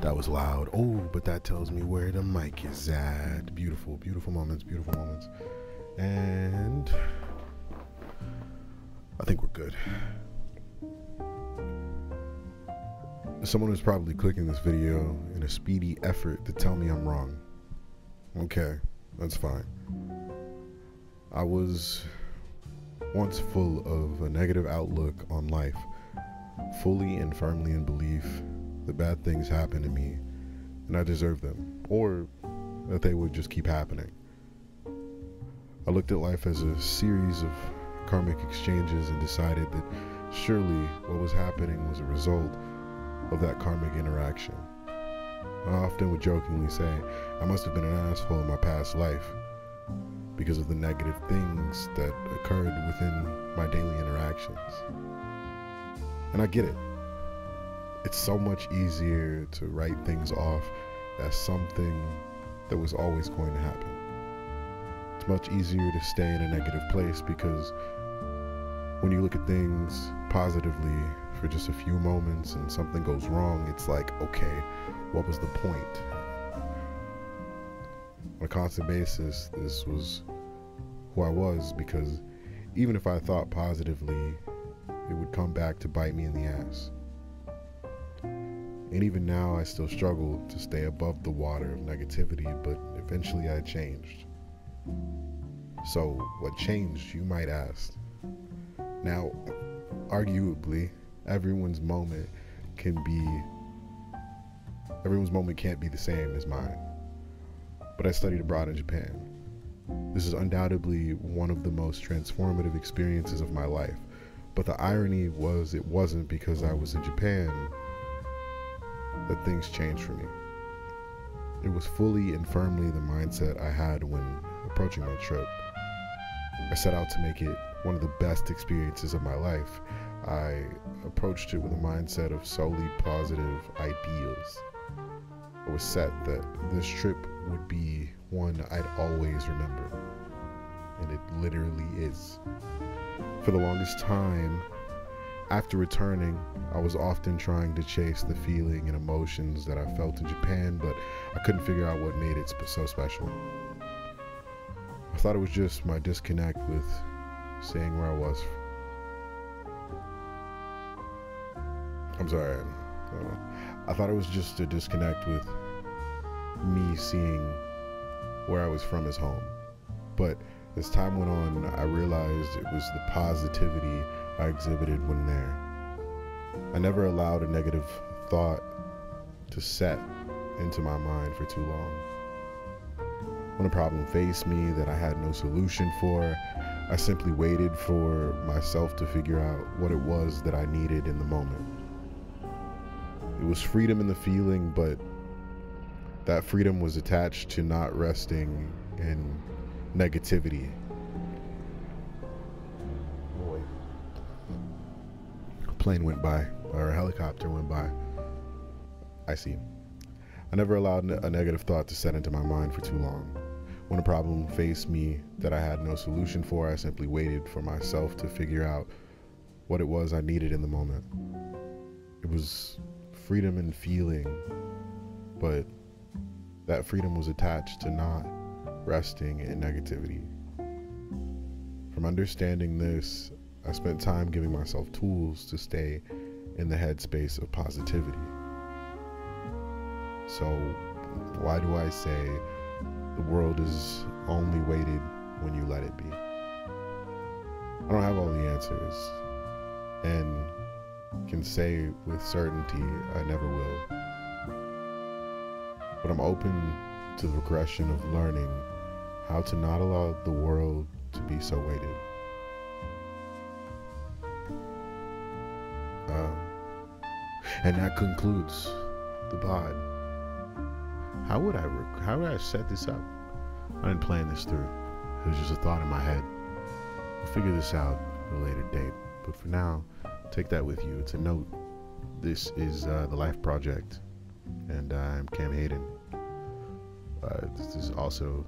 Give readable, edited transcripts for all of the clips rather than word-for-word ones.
That was loud. Oh, but that tells me where the mic is at. Beautiful, beautiful moments, beautiful moments. And I think we're good. Someone is probably clicking this video in a speedy effort to tell me I'm wrong. Okay, that's fine. I was once full of a negative outlook on life, fully and firmly in belief that bad things happen to me and I deserve them, or that they would just keep happening. I looked at life as a series of karmic exchanges and decided that surely what was happening was a result of that karmic interaction. I often would jokingly say I must have been an asshole in my past life because of the negative things that occurred within my daily interactions. And I get it. It's so much easier to write things off as something that was always going to happen. It's much easier to stay in a negative place because when you look at things positively for just a few moments and something goes wrong, it's like, okay, what was the point? On a constant basis, this was who I was, because even if I thought positively, it would come back to bite me in the ass. And even now, I still struggle to stay above the water of negativity, but eventually I changed. So, what changed, you might ask? Now, arguably, everyone's moment can't be the same as mine. But I studied abroad in Japan. This is undoubtedly one of the most transformative experiences of my life. But the irony was, it wasn't because I was in Japan that things changed for me. It was fully and firmly the mindset I had when approaching my trip. I set out to make it one of the best experiences of my life. I approached it with a mindset of solely positive ideals. I was set that this trip would be one I'd always remember. And it literally is. For the longest time, after returning, I was often trying to chase the feeling and emotions that I felt in Japan, but I couldn't figure out what made it so special. I thought it was just my disconnect with seeing where I was. I'm sorry. I thought it was just a disconnect with me seeing where I was from as home. But as time went on, I realized it was the positivity I exhibited when there. I never allowed a negative thought to set into my mind for too long. When a problem faced me that I had no solution for, I simply waited for myself to figure out what it was that I needed in the moment. It was freedom in the feeling, but that freedom was attached to not resting in negativity. Boy. A plane went by, or a helicopter went by. I see. I never allowed a negative thought to set into my mind for too long. When a problem faced me that I had no solution for, I simply waited for myself to figure out what it was I needed in the moment. It was freedom in feeling, but that freedom was attached to not resting in negativity. From understanding this, I spent time giving myself tools to stay in the headspace of positivity. So, why do I say the world is only weighted when you let it be? I don't have all the answers, and can say with certainty I never will. But I'm open to the progression of learning how to not allow the world to be so weighted. And that concludes the pod. How would I set this up? I didn't plan this through. It was just a thought in my head. We'll figure this out at a later date. But for now, take that with you. It's a note. This is the Life Project, and I'm Cam Hayden. This is also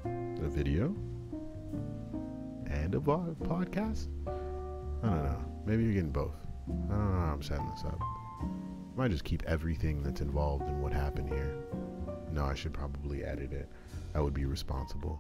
a video and a podcast. I don't know. Maybe you're getting both. I don't know how I'm setting this up. might just keep everything that's involved in what happened here. No, I should probably edit it. That would be responsible.